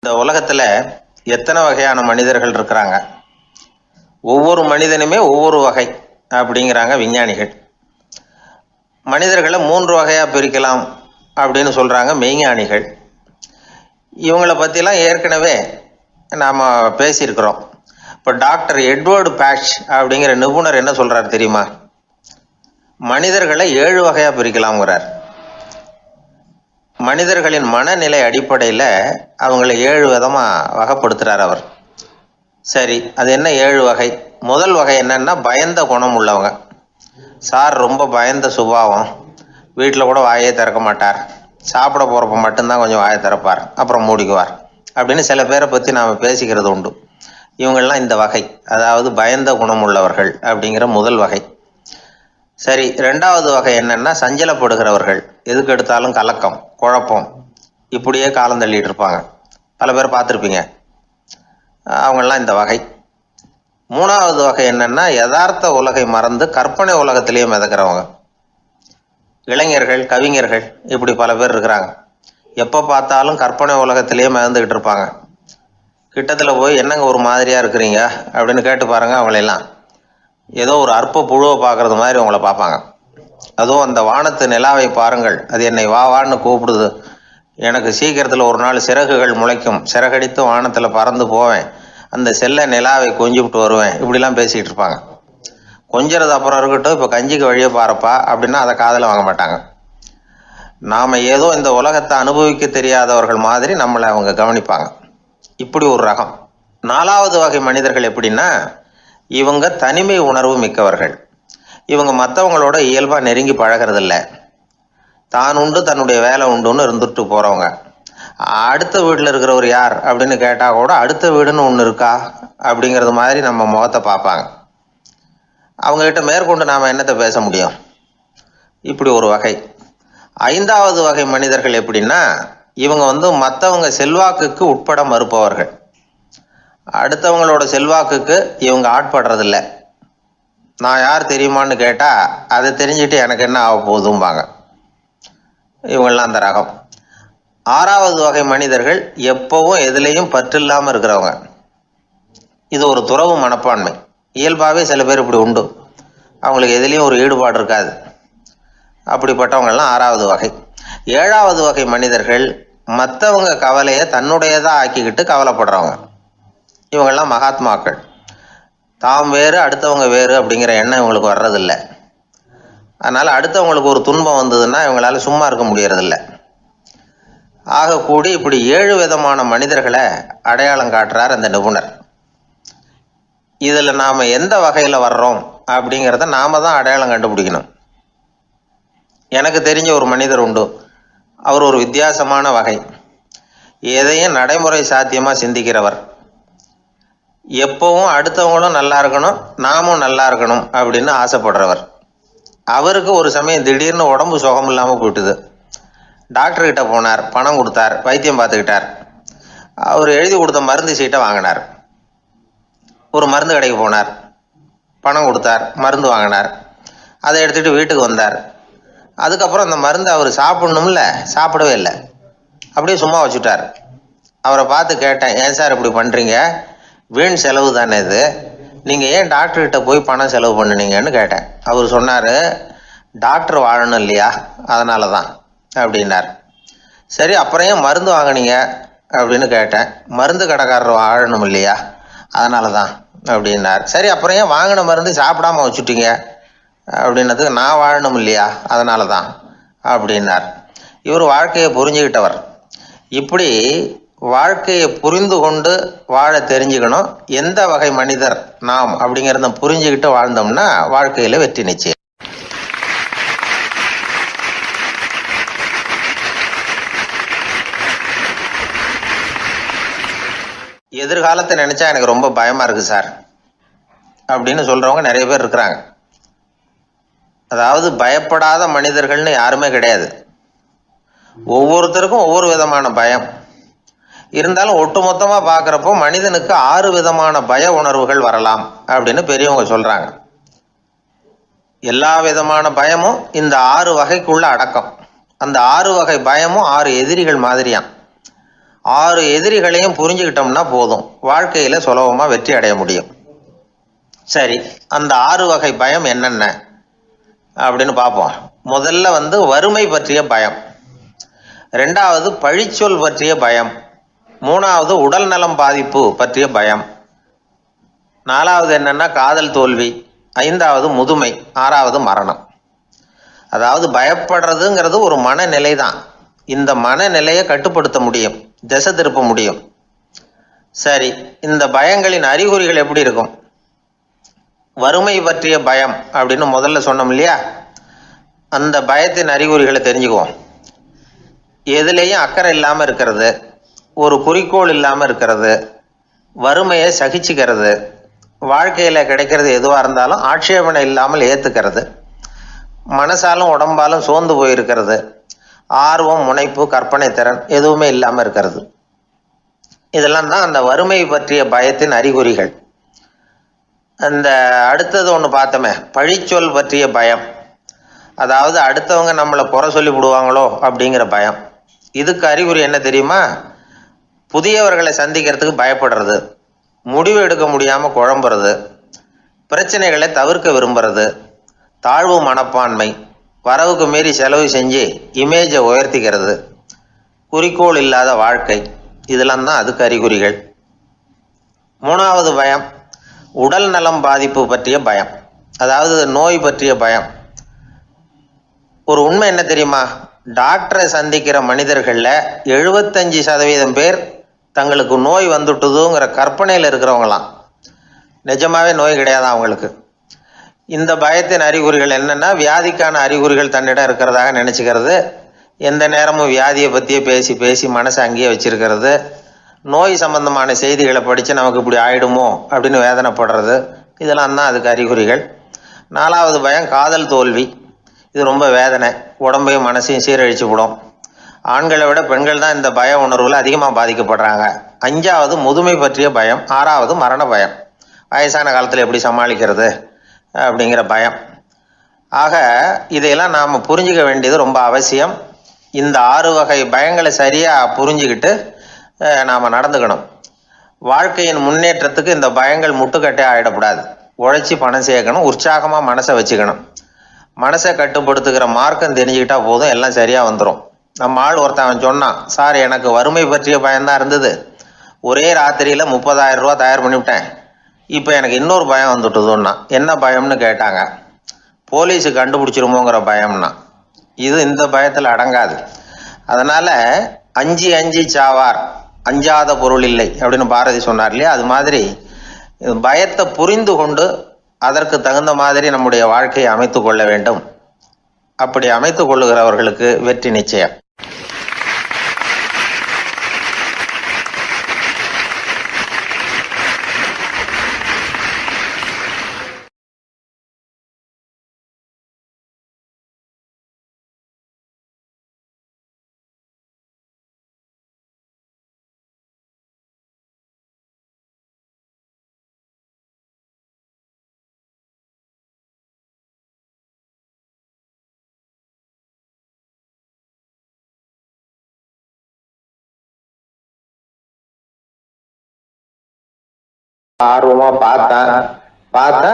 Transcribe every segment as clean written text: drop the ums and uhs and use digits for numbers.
இந்த உலகத்துல எத்தனை வகையான மனிதர்கள் இருக்கிறாங்க, ஒவ்வொரு மனிதனுமே ஒவ்வொரு வகை அப்படிங்கிறாங்க விஞ்ஞானிகள். மனிதர்களை 3 வகையா பிரிக்கலாம் அப்படின்னு சொல்றாங்க மெய்ஞானிகள். இவங்களை பற்றிலாம் ஏற்கனவே நாம் பேசியிருக்கிறோம். இப்போ டாக்டர் எட்வர்டு பேட்ச் அப்படிங்கிற நிபுணர் என்ன சொல்றார் தெரியுமா? மனிதர்களை 7 வகையா பிரிக்கலாம்ங்கிறார். மனிதர்களின் மனநிலை அடிப்படையில் அவங்களை 7 விதமாக வகைப்படுத்துகிறார் அவர். சரி, அது என்ன 7 வகை? முதல் வகை என்னன்னா பயந்த குணம் உள்ளவங்க. சார் ரொம்ப பயந்த சுபாவம், வீட்டில் கூட வாயே திறக்க மாட்டார், சாப்பிட போகிறப்ப மட்டும்தான் கொஞ்சம் வாயை திறப்பார், அப்புறம் மூடிக்குவார் அப்படின்னு சில பேரை பற்றி நாம் பேசிக்கிறது உண்டு. இவங்கெல்லாம் இந்த வகை, அதாவது பயந்த குணம் உள்ளவர்கள் அப்படிங்கிற முதல் வகை. சரி, 2வது வகை என்னன்னா சஞ்சலப்படுகிறவர்கள், எதுக்கு எடுத்தாலும் கலக்கம், குழப்பம், இப்படியே காலம் தள்ளிட்டு இருப்பாங்க. பல பேர் பார்த்துருப்பீங்க. அவங்கெல்லாம் இந்த வகை. 3வது வகை என்னன்னா யதார்த்த உலகை மறந்து கற்பனை உலகத்திலேயே மிதக்கிறவங்க. இளைஞர்கள், கவிஞர்கள், இப்படி பல பேர் இருக்கிறாங்க. எப்போ பார்த்தாலும் கற்பனை உலகத்திலேயே மிதந்துக்கிட்டு இருப்பாங்க. கிட்டத்தில் போய் என்னங்க ஒரு மாதிரியா இருக்கிறீங்க அப்படின்னு கேட்டு பாருங்க, அவங்களெல்லாம் ஏதோ ஒரு அற்ப புழுவை பார்க்கறது மாதிரி அவங்கள பார்ப்பாங்க. அதுவும் அந்த வானத்து நிலாவை பாருங்கள், அது என்னை வா வான்னு கூப்பிடுது, எனக்கு சீக்கிரத்தில் ஒரு நாள் சிறகுகள் முளைக்கும், சிறகடித்து வானத்தில் பறந்து போவேன், அந்த செல்ல நிலாவை கொஞ்சிவிட்டு வருவேன், இப்படிலாம் பேசிக்கிட்டு இருப்பாங்க. கொஞ்சிறது அப்புறம் இருக்கட்டும், இப்போ கஞ்சிக்கு வழியே பாருப்பா அப்படின்னா அதை காதில் வாங்க மாட்டாங்க. நாம் ஏதோ இந்த உலகத்தை அனுபவிக்க தெரியாதவர்கள் மாதிரி நம்மளை அவங்க கவனிப்பாங்க. இப்படி ஒரு ரகம். 4வது வகை மனிதர்கள் எப்படின்னா, இவங்க தனிமை உணர்வு மிக்கவர்கள். இவங்க மற்றவங்களோட இயல்பாக நெருங்கி பழகிறதில்ல, தான் உண்டு தன்னுடைய வேலை உண்டுன்னு இருந்துட்டு போகிறவங்க. அடுத்த வீட்டில் இருக்கிறவர் யார் அப்படின்னு கேட்டால் கூட அடுத்த வீடுன்னு ஒன்று இருக்கா அப்படிங்கிறது மாதிரி நம்ம முகத்தை பார்ப்பாங்க. அவங்ககிட்ட மேற்கொண்டு நாம் என்னத்தை பேச முடியும்? இப்படி ஒரு வகை. 5வது வகை மனிதர்கள் எப்படின்னா, இவங்க மற்றவங்க செல்வாக்குக்கு உட்பட மறுப்பவர்கள். அடுத்தவங்களோட செல்வாக்குக்கு இவங்க ஆட்படுறதில்ல. நான் யார் தெரியுமான்னு கேட்டால் அதை தெரிஞ்சுட்டு எனக்கு என்ன ஆக போகுதும்பாங்க. இவங்கெல்லாம் அந்த ரகம். 6வது வகை மனிதர்கள் எப்பவும் எதுலேயும் பற்றில்லாமல் இருக்கிறவங்க. இது ஒரு துறவு மனப்பான்மை. இயல்பாகவே சில பேர் இப்படி உண்டு, அவங்களுக்கு எதுலேயும் ஒரு ஈடுபாடு இருக்காது. அப்படிப்பட்டவங்கெல்லாம் 6வது வகை. 7வது வகை மனிதர்கள் மற்றவங்க கவலையை தன்னுடையதாக ஆக்கிக்கிட்டு கவலைப்படுறவங்க. இவங்கெல்லாம் மகாத்மாக்கள். தாம் வேறு அடுத்தவங்க வேறு அப்படிங்கிற எண்ணம் இவங்களுக்கு வர்றதில்லை. அதனால் அடுத்தவங்களுக்கு ஒரு துன்பம் வந்ததுன்னா இவங்களால சும்மா இருக்க முடியறதில்லை. ஆகக்கூடி இப்படி 7 விதமான மனிதர்களை அடையாளம் காட்டுறார் அந்த நிபுணர். இதில் நாம் எந்த வகையில் வர்றோம் அப்படிங்கிறத நாம தான் அடையாளம் கண்டுபிடிக்கணும். எனக்கு தெரிஞ்ச ஒரு மனிதர் உண்டு. அவர் ஒரு வித்தியாசமான வகை. எதையும் நடைமுறை சாத்தியமாக சிந்திக்கிறவர். எப்பவும் அடுத்தவங்களும் நல்லா இருக்கணும், நாமும் நல்லா இருக்கணும் அப்படின்னு ஆசைப்படுறவர். அவருக்கு ஒரு சமயம் திடீர்னு உடம்பு சுகம் இல்லாமல் போயிட்டுது. டாக்டர்கிட்ட போனார், பணம் கொடுத்தார், வைத்தியம் பார்த்துக்கிட்டார். அவர் எழுதி கொடுத்த மருந்து சீட்டை வாங்கினார். ஒரு மருந்து கடைக்கு போனார், பணம் கொடுத்தார், மருந்து வாங்கினார். அதை எடுத்துகிட்டு வீட்டுக்கு வந்தார். அதுக்கப்புறம் அந்த மருந்து அவர் சாப்பிடணும்ல, சாப்பிடவே இல்லை, அப்படியே சும்மா வச்சுட்டார். அவரை பார்த்து கேட்டேன், ஏன் சார் இப்படி பண்ணுறீங்க, வீண் செலவு தானே இது, நீங்கள் ஏன் டாக்டர்கிட்ட போய் பணம் செலவு பண்ணுனீங்கன்னு கேட்டேன். அவர் சொன்னார், டாக்டர் வாழணும் இல்லையா, அதனால தான் அப்படின்னார். சரி, அப்புறம் ஏன் மருந்து வாங்கினீங்க அப்படின்னு கேட்டேன். மருந்து கடைக்காரர் வாழணும் இல்லையா, அதனால தான் அப்படின்னார். சரி, அப்புறம் ஏன் வாங்கின மருந்து சாப்பிடாம வச்சுட்டீங்க அப்படின்னதுக்கு, நான் வாழணும் இல்லையா அதனால தான் அப்படின்னார். இவர் வாழ்க்கையை புரிஞ்சுக்கிட்டவர். இப்படி வாழ்க்கையை புரிந்து கொண்டு வாழ தெரிஞ்சுக்கணும். எந்த வகை மனிதர் நாம் அப்படிங்கிறத புரிஞ்சுக்கிட்டு வாழ்ந்தோம்னா வாழ்க்கையில வெற்றி நிச்சயம். எதிர்காலத்தை நினைச்சா எனக்கு ரொம்ப பயமா இருக்கு சார் அப்படின்னு சொல்றவங்க நிறைய பேர் இருக்கிறாங்க. அதாவது பயப்படாத மனிதர்கள்னு யாருமே கிடையாது. ஒவ்வொருத்தருக்கும் ஒவ்வொரு விதமான பயம் இருந்தாலும் ஒட்டுமொத்தமா பார்க்குறப்போ மனிதனுக்கு 6 விதமான பய உணர்வுகள் வரலாம் அப்படின்னு பெரியவங்க சொல்றாங்க. எல்லா விதமான பயமும் இந்த 6 வகைக்குள்ள அடக்கம். அந்த 6 வகை பயமும் 6 எதிரிகள் மாதிரியாம். 6 எதிரிகளையும் புரிஞ்சுக்கிட்டோம்னா போதும், வாழ்க்கையில சுலபமா வெற்றி அடைய முடியும். சரி, அந்த 6 வகை பயம் என்னென்ன அப்படின்னு பார்ப்போம். முதல்ல வறுமை பற்றிய பயம், 2வது பழிச்சொல் பற்றிய பயம், 3வது உடல் நலம் பாதிப்பு பற்றிய பயம், 4வது என்னன்னா காதல் தோல்வி, 5வது முதுமை, 6வது மரணம். அதாவது பயப்படுறதுங்கிறது ஒரு மனநிலை தான். இந்த மனநிலையை கட்டுப்படுத்த முடியும், திசை திருப்ப முடியும். சரி, இந்த பயங்களின் அறிகுறிகள் எப்படி இருக்கும்? வறுமை பற்றிய பயம் அப்படின்னு முதல்ல சொன்னோம் இல்லையா, அந்த பயத்தின் அறிகுறிகளை தெரிஞ்சுக்குவோம். எதுலேயும் அக்கறை இல்லாமல் இருக்கிறது, ஒரு குறிக்கோள் இல்லாமல் இருக்கிறது, வறுமையை சகிச்சுக்கிறது, வாழ்க்கையில் கிடைக்கிறது எதுவாக இருந்தாலும் ஆட்சேபனை இல்லாமல் ஏற்றுக்கிறது, மனசாலும் உடம்பாலும் சோர்ந்து போயிருக்கிறது, ஆர்வம், முனைப்பு, கற்பனை திறன் எதுவுமே இல்லாமல் இருக்கிறது. இதெல்லாம் தான் அந்த வறுமை பற்றிய பயத்தின் அறிகுறிகள். அந்த அடுத்தது ஒன்று பார்த்தோமே, பழிச்சொல் பற்றிய பயம். அதாவது அடுத்தவங்க நம்மளை குறை சொல்லி விடுவாங்களோ அப்படிங்கிற பயம். இதுக்கு அறிகுறி என்ன தெரியுமா? புதியவர்களை சந்திக்கிறதுக்கு பயப்படுறது, முடிவு எடுக்க முடியாமல் குழம்புறது, பிரச்சனைகளை தவிர்க்க விரும்புறது, தாழ்வு மனப்பான்மை, வரவுக்கு மீறி செலவு செஞ்சு இமேஜை உயர்த்திக்கிறது, குறிக்கோள் இல்லாத வாழ்க்கை, இதெல்லாம் தான் அதுக்கு அறிகுறிகள். 3வது பயம் உடல் நலம் பாதிப்பு பற்றிய பயம், அதாவது நோய் பற்றிய பயம். ஒரு உண்மை என்ன தெரியுமா? டாக்டரை சந்திக்கிற மனிதர்களில் 75% பேர் தங்களுக்கு நோய் வந்துட்டுதுங்கிற கற்பனையில் இருக்கிறவங்களாம். நிஜமாவே நோய் கிடையாது அவங்களுக்கு. இந்த பயத்தின் அறிகுறிகள் என்னென்னா, வியாதிக்கான அறிகுறிகள் தன்னிடம் இருக்கிறதாக நினச்சிக்கிறது, எந்த நேரமும் வியாதியை பற்றியே பேசி பேசி மனசை அங்கேயே வச்சிருக்கிறது, நோய் சம்பந்தமான செய்திகளை படித்து நமக்கு இப்படி ஆயிடுமோ அப்படின்னு வேதனைப்படுறது, இதெல்லாம் தான் அதுக்கு அறிகுறிகள். 4வது பயம் காதல் தோல்வி. இது ரொம்ப வேதனை, உடம்பையும் மனசையும் சீரழிச்சு விடும். ஆண்களை விட பெண்கள் தான் இந்த பய உணர்வில் அதிகமாக பாதிக்கப்படுறாங்க. 5வது முதுமை பற்றிய பயம். 6வது மரண பயம், வயசான காலத்தில் எப்படி சமாளிக்கிறது அப்படிங்கிற பயம். ஆக இதையெல்லாம் நாம் புரிஞ்சிக்க வேண்டியது ரொம்ப அவசியம். இந்த 6 வகை பயங்களை சரியாக புரிஞ்சுக்கிட்டு நாம் நடந்துக்கணும். வாழ்க்கையின் முன்னேற்றத்துக்கு இந்த பயங்கள் முட்டுக்கட்டே ஆகிடக்கூடாது. உழைச்சி பணம் சேர்க்கணும், உற்சாகமாக மனசை வச்சுக்கணும். மனசை கட்டுப்படுத்துகிற மார்க்கம் தெரிஞ்சுக்கிட்டா போதும், எல்லாம் சரியாக வந்துடும். நம்ம ஆள் ஒருத்தன் சொன்னான், சார் எனக்கு வறுமை பற்றிய பயம்தான் இருந்தது, ஒரே ராத்திரியில் 30,000 ரூபா தயார் பண்ணிவிட்டேன், இப்போ எனக்கு இன்னொரு பயம் வந்துட்டுதுன்னா. என்ன பயம்னு கேட்டாங்க. போலீஸு கண்டுபிடிச்சிருமோங்கிற பயம்னா. இது இந்த பயத்தில் அடங்காது. அதனால் அஞ்சி அஞ்சி சாவார், அஞ்சாத பொருள் இல்லை அப்படின்னு பாரதி சொன்னார் இல்லையா, அது மாதிரி பயத்தை புரிந்து கொண்டு அதற்கு தகுந்த மாதிரி நம்முடைய வாழ்க்கையை அமைத்து கொள்ள வேண்டும். அப்படி அமைத்து கொள்ளுகிறவர்களுக்கு வெற்றி நிச்சயம். ஆர்வமா பார்த்தா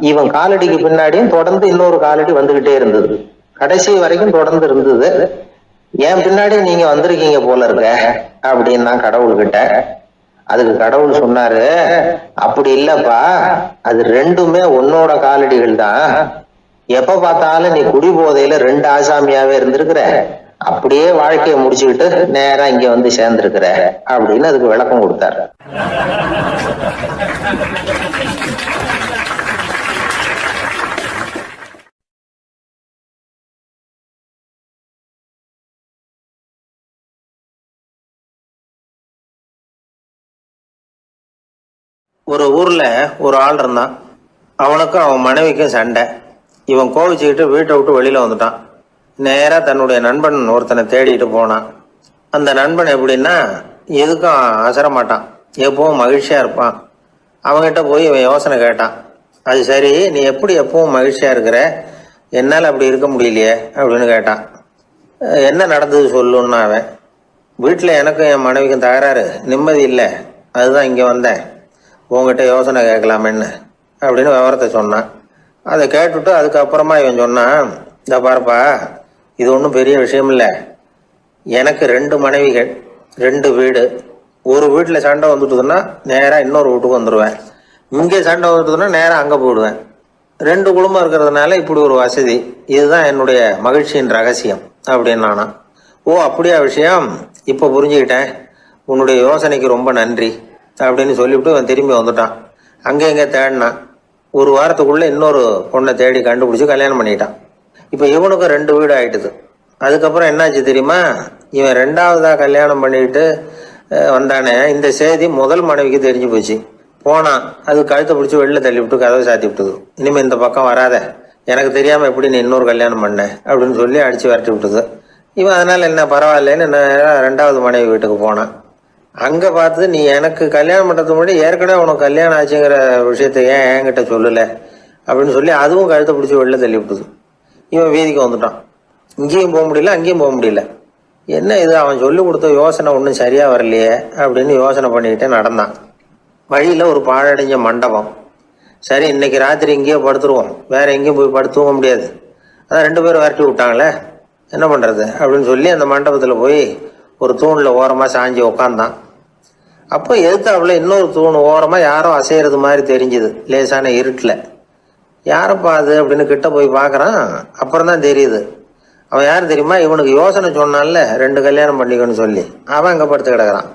இவன் காலடிக்கு பின்னாடியும் தொடர்ந்து இன்னொரு காலடி வந்துகிட்டே இருந்தது. கடைசி வரைக்கும் தொடர்ந்து இருந்தது. என் பின்னாடி நீங்க வந்திருக்கீங்க போல இருக்க அப்படின்னு நான் கடவுள்கிட்ட. அதுக்கு கடவுள் சொன்னாரு, அப்படி இல்லப்பா, அது ரெண்டுமே உன்னோட காலடிகள் தான். எப்ப பார்த்தாலும் நீ குடி போதையில 2 ஆசாமியாவே இருந்திருக்கிற, அப்படியே வாழ்க்கையை முடிச்சுக்கிட்டு நேரா இங்க வந்து சேர்ந்திருக்கிற அப்படின்னு அதுக்கு விளக்கம் கொடுத்தாரு. ஒரு ஊர்ல ஒரு ஆள் இருந்தான். அவனுக்கும் அவன் மனைவிக்கும் சண்டை. இவன் கோவிச்சுக்கிட்டு வீட்டை விட்டு வெளியில வந்துட்டான். நேரா தன்னுடைய நண்பன் ஒருத்தனை தேடிட்டு போனான். அந்த நண்பன் எப்படின்னா, எதுக்கும் அசர மாட்டான், எப்பவும் மகிழ்ச்சியா இருப்பான். அவன்கிட்ட போய் இவன் யோசனை கேட்டான். அது சரி, நீ எப்படி எப்பவும் மகிழ்ச்சியா இருக்கிற, என்னால் அப்படி இருக்க முடியலையே அப்படின்னு கேட்டான். என்ன நடந்தது சொல்லுன்னா அவன். வீட்டில் எனக்கும் என் மனைவிக்கும் தகராறு, நிம்மதி இல்லை. அதுதான் இங்கே வந்தேன், உங்ககிட்ட யோசனை கேட்கலாமேன்னு அப்படின்னு விவரத்தை சொன்னான். அதை கேட்டுவிட்டு அதுக்கப்புறமா இவன் சொன்னான், இந்த பாருப்பா, இது ஒன்றும் பெரிய விஷயம் இல்லை. எனக்கு 2 மனைவிகள், 2 வீடு. ஒரு வீட்டில் சண்டை வந்துட்டுதுன்னா நேராக இன்னொரு வீட்டுக்கு வந்துடுவேன். இங்கே சண்டை வந்துட்டுதுன்னா நேராக அங்கே போயிடுவேன். 2 குடும்பம் இருக்கிறதுனால இப்படி ஒரு வசதி. இதுதான் என்னுடைய மகிழ்ச்சியின் ரகசியம் அப்படின்னு நானா. ஓ அப்படியா விஷயம், இப்போ புரிஞ்சுக்கிட்டேன், உன்னுடைய யோசனைக்கு ரொம்ப நன்றி அப்படின்னு சொல்லிவிட்டு அவன் திரும்பி வந்துட்டான். அங்கே எங்கே தேடினான். ஒரு வாரத்துக்குள்ளே இன்னொரு பொண்ணை தேடி கண்டுபிடிச்சி கல்யாணம் பண்ணிட்டான். இப்போ இவனுக்கும் 2 வீடு ஆயிட்டுது. அதுக்கப்புறம் என்னாச்சு தெரியுமா, இவன் 2வதாக கல்யாணம் பண்ணிக்கிட்டு வந்தானே, இந்த செய்தி முதல் மனைவிக்கு தெரிஞ்சு போச்சு. போனான், அது கழுத்தை பிடிச்சி வெளில தள்ளி விட்டு கதவை சாத்தி விட்டுது. இனிமேல் இந்த பக்கம் வராத, எனக்கு தெரியாமல் எப்படி நீ இன்னொரு கல்யாணம் பண்ண அப்படின்னு சொல்லி அடித்து விரட்டி விட்டுது. இவன் அதனால் என்ன பரவாயில்லன்னு 2வது மனைவி வீட்டுக்கு போனான். அங்கே பார்த்து, நீ எனக்கு கல்யாணம் பண்ணுறதுக்கு முன்னாடி ஏற்கனவே உனக்கு கல்யாணம் ஆச்சுங்கிற விஷயத்த ஏன் என்கிட்ட சொல்லலை அப்படின்னு சொல்லி அதுவும் கழுத்தை பிடிச்சி வெளில தள்ளி விட்டுது. இவன் வீதிக்கு வந்துட்டான். இங்கேயும் போக முடியல, அங்கேயும் போக முடியல. என்ன இது, அவன் சொல்லி கொடுத்த யோசனை ஒன்றும் சரியாக வரலையே அப்படின்னு யோசனை பண்ணிக்கிட்டே நடந்தான். வழியில் ஒரு பாழடைஞ்ச மண்டபம். சரி, இன்னைக்கு ராத்திரி இங்கேயே படுத்துருவோம், வேற எங்கேயும் போய் படுத்துவங்க முடியாது. அதான் 2 பேரும் விரட்டி விட்டாங்களே, என்ன பண்ணுறது அப்படின்னு சொல்லி அந்த மண்டபத்தில் போய் ஒரு தூணில் ஓரமாக சாஞ்சி உக்காந்தான். அப்போ எதிர்த்தாப்புல இன்னொரு தூண் ஓரமாக யாரோ அசைகிறது மாதிரி தெரிஞ்சுது, லேசான இருட்டில். யாரப்பா அது அப்படின்னு கிட்ட போய் பார்க்குறான். அப்புறம் தான் தெரியுது, அவன் யார் தெரியுமா, இவனுக்கு யோசனை சொன்னான்ல 2 கல்யாணம் பண்ணிக்கணும்னு சொல்லி, அவன் அங்கே படுத்து கிடக்குறான்.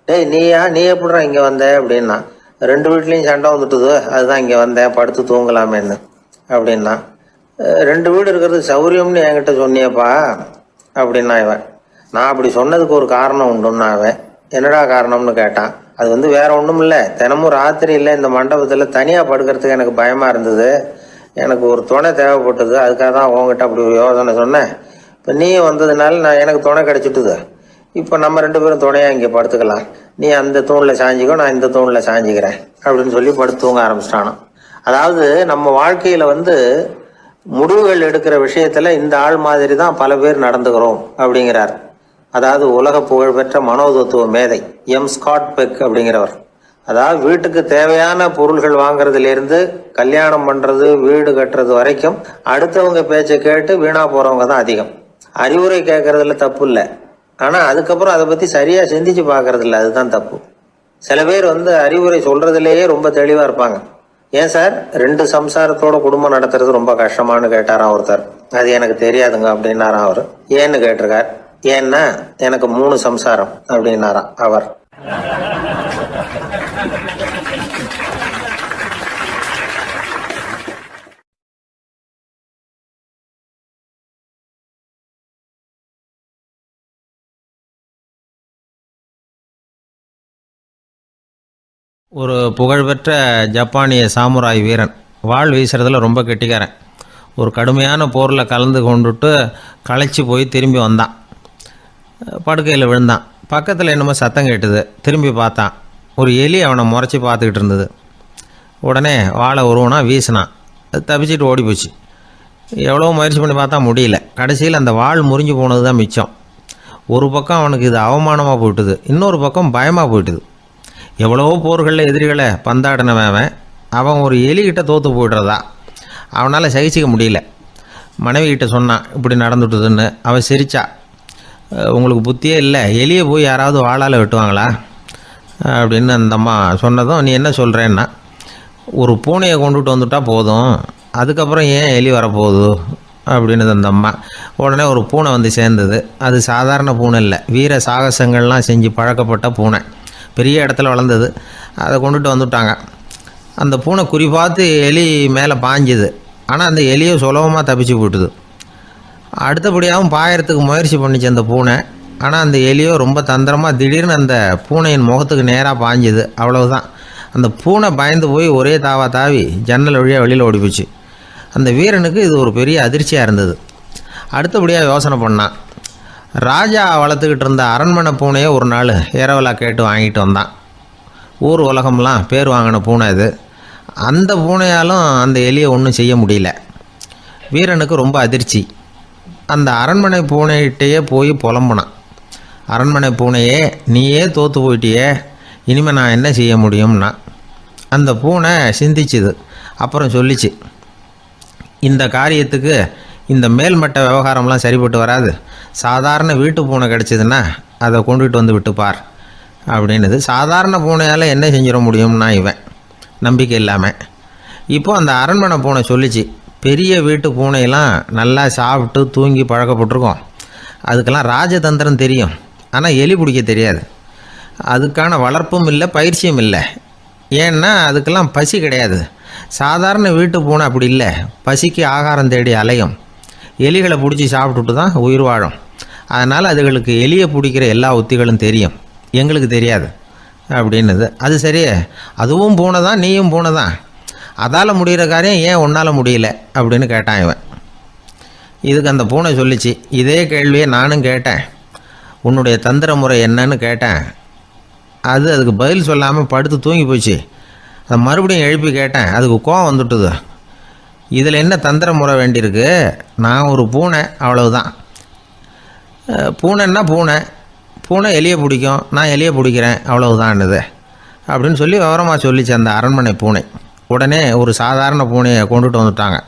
டேய் நீ எப்படிறான் இங்கே வந்த அப்படின்னா, 2 வீட்லேயும் சண்டை வந்துட்டுது, அதுதான் இங்கே வந்தேன், படுத்து தூங்கலாமேன்னு அப்படின்னா. 2 வீடு இருக்கிறது சௌரியம்னு என்கிட்ட சொன்னியப்பா அப்படின்னா இவன். நான் அப்படி சொன்னதுக்கு ஒரு காரணம் உண்டுன்னா அவன். என்னடா காரணம்னு கேட்டான். அது வேற ஒன்றும் இல்லை, தினமும் ராத்திரி இல்லை இந்த மண்டபத்தில் தனியாக படுக்கிறதுக்கு எனக்கு பயமாக இருந்தது, எனக்கு ஒரு துணை தேவைப்பட்டது, அதுக்காக தான் உங்ககிட்ட அப்படி ஒரு யோசனை சொன்னேன். இப்போ நீ வந்ததுனால எனக்கு துணை கிடைச்சிட்டுது. இப்போ நம்ம 2 பேரும் துணையாக இங்கே படுத்துக்கலாம், நீ அந்த தூணில் சாஞ்சிக்கோ, நான் இந்த தூணில் சாஞ்சிக்கிறேன் அப்படின்னு சொல்லி படுத்து தூங்க ஆரம்பிச்சிட்டானோ. அதாவது நம்ம வாழ்க்கையில் முடிவுகள் எடுக்கிற விஷயத்தில் இந்த ஆள் மாதிரி தான் பல பேர் நடந்துக்கிறோம் அப்படிங்கிறார். அதாவது உலக புகழ்பெற்ற மனோதத்துவ மேதை ஸ்காட் பெக் அப்படிங்கிறவர். அதாவது வீட்டுக்கு தேவையான பொருள்கள் வாங்குறதுலேருந்து கல்யாணம் பண்ணுறது, வீடு கட்டுறது வரைக்கும் அடுத்தவங்க பேச்சை கேட்டு வீணா போகிறவங்க தான் அதிகம். அறிவுரை கேட்கறதுல தப்பு இல்லை, ஆனால் அதுக்கப்புறம் அதை பற்றி சரியாக சிந்திச்சு பார்க்கறது இல்லை, அதுதான் தப்பு. சில பேர் அறிவுரை சொல்கிறதுலேயே ரொம்ப தெளிவாக இருப்பாங்க. ஏன் சார் 2 சம்சாரத்தோட குடும்பம் நடத்துறது ரொம்ப கஷ்டமானு கேட்டாராம் ஒருத்தர். அது எனக்கு தெரியாதுங்க அப்படின்னாராம் அவர். ஏன்னு கேட்டிருக்கார். ஏன்னா எனக்கு 3 சம்சாரம் அப்படின்னாராம் அவர். ஒரு புகழ்பெற்ற ஜப்பானிய சாமுராய் வீரன், வாள் வீசுறதுல ரொம்ப கெட்டிக்காரன். ஒரு கடுமையான போரில் கலந்து கொண்டுட்டு களைச்சி போய் திரும்பி வந்தான். படுக்கையில் விழுந்தான். பக்கத்தில் என்னமோ சத்தம் கேட்டுது. திரும்பி பார்த்தான். ஒரு எலி அவனை முறைச்சி பார்த்துக்கிட்டு இருந்தது. உடனே வாழை உருவனா வீசினான். அது தப்பிச்சிட்டு ஓடி போச்சு. எவ்வளோ முயற்சி பண்ணி பார்த்தா முடியல. கடைசியில் அந்த வாள் முறிஞ்சு போனது தான் மிச்சம். ஒரு பக்கம் அவனுக்கு இது அவமானமாக போயிட்டுது, இன்னொரு பக்கம் பயமாக போயிட்டுது. எவ்வளவோ போர்களில் எதிரிகளை பந்தாடினவன் அவன் ஒரு எலிகிட்ட தோற்று போய்டுறதா அவனால் சகிச்சிக்க முடியல. மனைவிக்கிட்ட சொன்னான் இப்படி நடந்துட்டுதுன்னு. அவன் சிரிச்சா. உங்களுக்கு புத்தியே இல்லை, எலியை போய் யாராவது வாளால் வெட்டுவாங்களா அப்படின்னு அந்த அம்மா சொன்னதும், நீ என்ன சொல்கிறேன்னா, ஒரு பூனையை கொண்டுட்டு வந்துட்டா போதும், அதுக்கப்புறம் ஏன் எலி வரப்போகுது அப்படின்னு அந்த அம்மா. உடனே ஒரு பூனை வந்து சேர்ந்தது. அது சாதாரண பூனை இல்லை, வீர சாகசங்கள்லாம் செஞ்சு பழக்கப்பட்ட பூனை. பெரிய இடத்துல வளர்ந்தது. அதை கொண்டுட்டு வந்துட்டாங்க. அந்த பூனை குறிப்பாத்து எலி மேலே பாஞ்சுது. ஆனால் அந்த எலியை சுலபமாக தப்பிச்சு போட்டுது. அடுத்தபடியாகவும் பாயறதுக்கு முயற்சி பண்ணிச்சு அந்த பூனை. ஆனால் அந்த எலியோ ரொம்ப தந்திரமாக திடீர்னு அந்த பூனையின் முகத்துக்கு நேராக பாஞ்சுது. அவ்வளவுதான். அந்த பூனை பயந்து போய் ஒரே தாவி ஜன்னல் வழியாக வெளியில் ஓடிப்போச்சு. அந்த வீரனுக்கு இது ஒரு பெரிய அதிர்ச்சியாக இருந்தது. அடுத்தபடியாக யோசனை பண்ணான். ராஜா வளர்த்துக்கிட்டு இருந்த அரண்மனை பூனையை ஒரு நாள் இரவலா கேட்டு வாங்கிட்டு வந்தான். ஊர் உலகம்லாம் பேர் வாங்கின பூனை இது. அந்த பூனையாலும் அந்த எலியை ஒன்றும் செய்ய முடியல. வீரனுக்கு ரொம்ப அதிர்ச்சி. அந்த அரண்மனை பூனைகிட்டையே போய் புலம்புனான். அரண்மனை பூனையே, நீயே தோற்று போயிட்டியே, இனிமேல் நான் என்ன செய்ய முடியும்னா. அந்த பூனை சிந்திச்சுது. அப்புறம் சொல்லிச்சு, இந்த காரியத்துக்கு இந்த மேல்மட்ட விவகாரம்லாம் சரிப்பட்டு வராது. சாதாரண வீட்டு பூனை கிடச்சிதுன்னா அதை கொண்டுகிட்டு வந்து விட்டுப்பார் அப்படின்னுது. சாதாரண பூனையால் என்ன செஞ்சிட முடியும்னா இவன் நம்பிக்கை இல்லாமல். இப்போது அந்த அரண்மனை பூனை சொல்லிச்சு, பெரிய வீட்டு பூனையெல்லாம் நல்லா சாப்பிட்டு தூங்கி பழக்கப்பட்டிருக்கோம். அதுக்கெல்லாம் ராஜதந்திரம் தெரியும், ஆனால் எலி பிடிக்க தெரியாது. அதுக்கான வளர்ப்பும் இல்லை, பயிற்சியும் இல்லை. ஏன்னா அதுக்கெல்லாம் பசி கிடையாது. சாதாரண வீட்டு பூனை அப்படி இல்லை, பசிக்கு ஆகாரம் தேடி அலையும். எலிகளை பிடிச்சி சாப்பிட்டுட்டு தான் உயிர் வாழும். அதனால் அதுகளுக்கு எலியை பிடிக்கிற எல்லா உத்திகளும் தெரியும், எங்களுக்கு தெரியாது அப்படின்னுது. அது சரியே, அதுவும் பூனை தான், நீயும் பூனை தான். அதால் முடிகிற காரியம் ஏன் உன்னால் முடியல அப்படின்னு கேட்டான் இவன். இதுக்கு அந்த பூனை சொல்லிச்சு, இதே கேள்வியை நானும் கேட்டேன், உன்னுடைய தந்திர முறை என்னன்னு கேட்டேன். அதுக்கு பதில் சொல்லாமல் படுத்து தூங்கி போச்சு. அதை மறுபடியும் எழுப்பி கேட்டேன், அதுக்கு கோவம் வந்துட்டுது. இதில் என்ன தந்திர முறை வேண்டியிருக்கு? நான் ஒரு பூனை, அவ்வளவுதான். பூனைன்னா பூனை, பூனை எலியை பிடிக்கும், நான் எலியை பிடிக்கிறேன், அவ்வளவுதான்னுது அப்படின்னு சொல்லி விவரமாக சொல்லிச்சு அந்த அரண்மனை பூனை. உடனே ஒரு சாதாரண பூனையை கொண்டுட்டு வந்துட்டாங்க.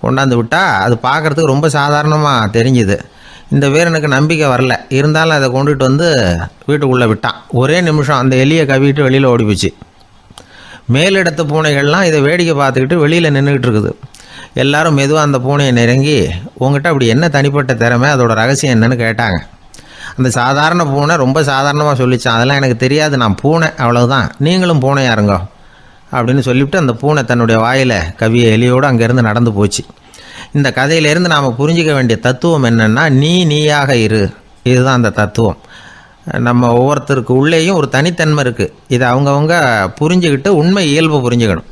கொண்டாந்து விட்டால் அது பார்க்குறதுக்கு ரொம்ப சாதாரணமாக தெரிஞ்சுது. இந்த வீரனுக்கு நம்பிக்கை வரல. இருந்தாலும் அதை கொண்டுட்டு வந்து வீட்டுக்குள்ளே விட்டான். ஒரே நிமிஷம் அந்த எலியை கவிட்டு வெளியில் ஓடிப்போச்சு. மேலிடத்து பூனைகள்லாம் இதை வேடிக்கை பார்த்துக்கிட்டு வெளியில் நின்றுக்கிட்டு இருக்குது. எல்லாரும் மெதுவாக அந்த பூனையை நெருங்கி, உங்ககிட்ட அப்படி என்ன தனிப்பட்ட திறமை, அதோட ரகசியம் என்னன்னு கேட்டாங்க. அந்த சாதாரண பூனை ரொம்ப சாதாரணமாக சொல்லிச்சான், அதெல்லாம் எனக்கு தெரியாது, நான் பூனை, அவ்வளவுதான், நீங்களும் பூனையா இருங்கோ அப்படின்னு சொல்லிவிட்டு அந்த பூனை தன்னுடைய வாயில் கவிய எலியோடு அங்கேருந்து நடந்து போச்சு. இந்த கதையிலேருந்து நாம் புரிஞ்சிக்க வேண்டிய தத்துவம் என்னென்னா, நீயாக இரு. இதுதான் அந்த தத்துவம். நம்ம ஒவ்வொருத்தருக்கு உள்ளேயும் ஒரு தனித்தன்மை இருக்குது. இதை அவங்கவுங்க புரிஞ்சுக்கிட்டு உண்மை இயல்பு புரிஞ்சுக்கணும்.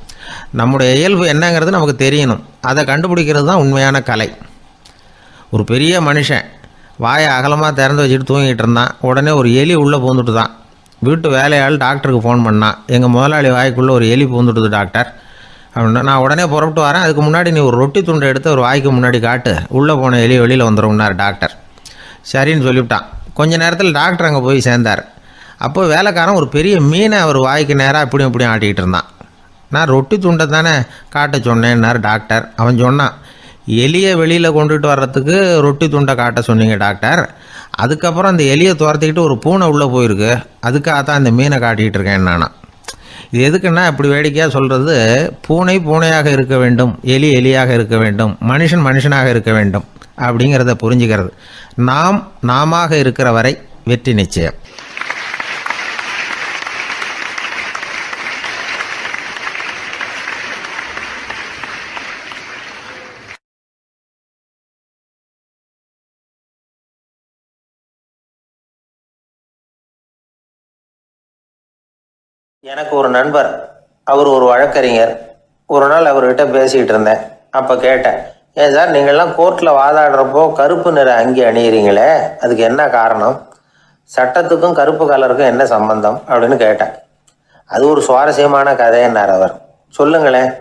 நம்முடைய இயல்பு என்னங்கிறது நமக்கு தெரியணும். அதை கண்டுபிடிக்கிறது தான் உண்மையான கலை. ஒரு பெரிய மனுஷன் வாயை அகலமாக திறந்து வச்சுட்டு தூங்கிட்டு இருந்தான். உடனே ஒரு எலி உள்ளே பூந்துட்டு தான். வீட்டு வேலையாள் டாக்டருக்கு ஃபோன் பண்ணான், எங்கள் முதலாளி வாய்க்குள்ளே ஒரு எலி பூந்துட்டுது டாக்டர் அப்படின்னா. நான் உடனே புறப்பட்டு வரேன், அதுக்கு முன்னாடி நீ ஒரு ரொட்டி துண்டை எடுத்து ஒரு வாய்க்கு முன்னாடி காட்டு, உள்ளே போன எலி வெளியில் வந்துடும்னார் டாக்டர். சரின்னு சொல்லிவிட்டான். கொஞ்ச நேரத்தில் டாக்டர் அங்கே போய் சேர்ந்தார். அப்போ வேலைக்காரன் ஒரு பெரிய மீனை அவர் வாய்க்கு நேராக இப்படியும் இப்படியும் ஆட்டிக்கிட்டு இருந்தான். நான் ரொட்டி துண்டை தானே காட்ட சொன்னேன்னார் டாக்டர். அவன் சொன்னான், எலியை வெளியில் கொண்டுட்டு வர்றதுக்கு ரொட்டி துண்டை காட்ட சொன்னீங்க டாக்டர், அதுக்கப்புறம் அந்த எலியை துரத்திக்கிட்டு ஒரு பூனை உள்ளே போயிருக்கு, அதுக்காக தான் இந்த மீனை காட்டிக்கிட்டு இருக்கேன் நானா. இது எதுக்குன்னா, இப்படி வேடிக்கையாக சொல்கிறது, பூனை பூனையாக இருக்க வேண்டும், எலி எலியாக இருக்க வேண்டும், மனுஷன் மனுஷனாக இருக்க வேண்டும் அப்படிங்கிறத புரிஞ்சுக்கிறது. நாம இருக்கிற வரை வெற்றி நிச்சயம். எனக்கு ஒரு நண்பர், அவர் ஒரு வழக்கறிஞர். ஒரு நாள் அவர்கிட்ட பேசிக்கிட்டு இருந்தேன். அப்போ கேட்டேன், ஏன் சார் நீங்கள்லாம் கோர்ட்டில் வாதாடுறப்போ கருப்பு நிற அங்கி அணியிறீங்களே, அதுக்கு என்ன காரணம்? சட்டத்துக்கும் கருப்பு கலருக்கும் என்ன சம்பந்தம் அப்படின்னு கேட்டேன். அது ஒரு சுவாரஸ்யமான கதைன்னார் அவர். சொல்லுங்களேன்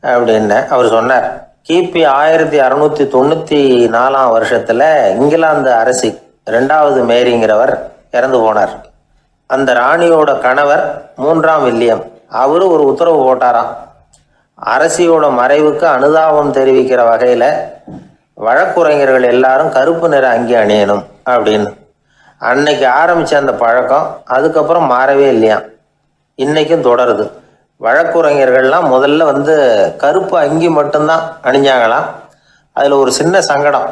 அப்படின்னு அவர் சொன்னார். கிபி 1694 வருஷத்தில் இங்கிலாந்து அரசி 2வது மேரிங்கிறவர் இறந்து போனார். அந்த ராணியோட கணவர் 3ஆம் வில்லியம், அவரு ஒரு உத்தரவு போட்டாராம், அரசியோட மறைவுக்கு அனுதாபம் தெரிவிக்கிற வகையில் வழக்குரைஞர்கள் எல்லாரும் கருப்பு நிற அங்கி அணியணும் அப்படின்னு. அன்னைக்கு ஆரம்பித்த அந்த பழக்கம் அதுக்கப்புறம் மாறவே இல்லையாம், இன்னைக்கும் தொடருது. வழக்குரைஞர்கள்லாம் முதல்ல கருப்பு அங்கி மட்டும்தான் அணிஞ்சாங்களாம். அதில் ஒரு சின்ன சங்கடம்,